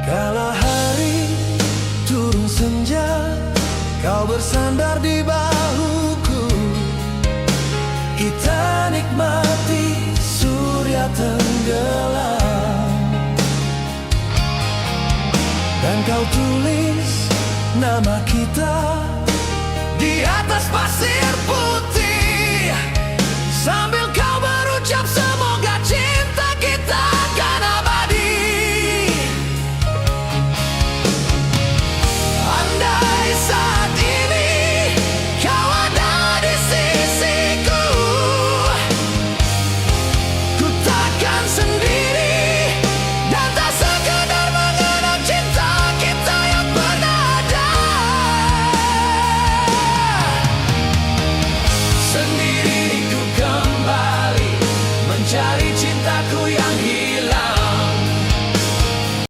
Kala hari turun senja, kau bersandar di bahuku. Kita nikmati surya tenggelam, dan kau tulis nama kita di atas pasir putih sambil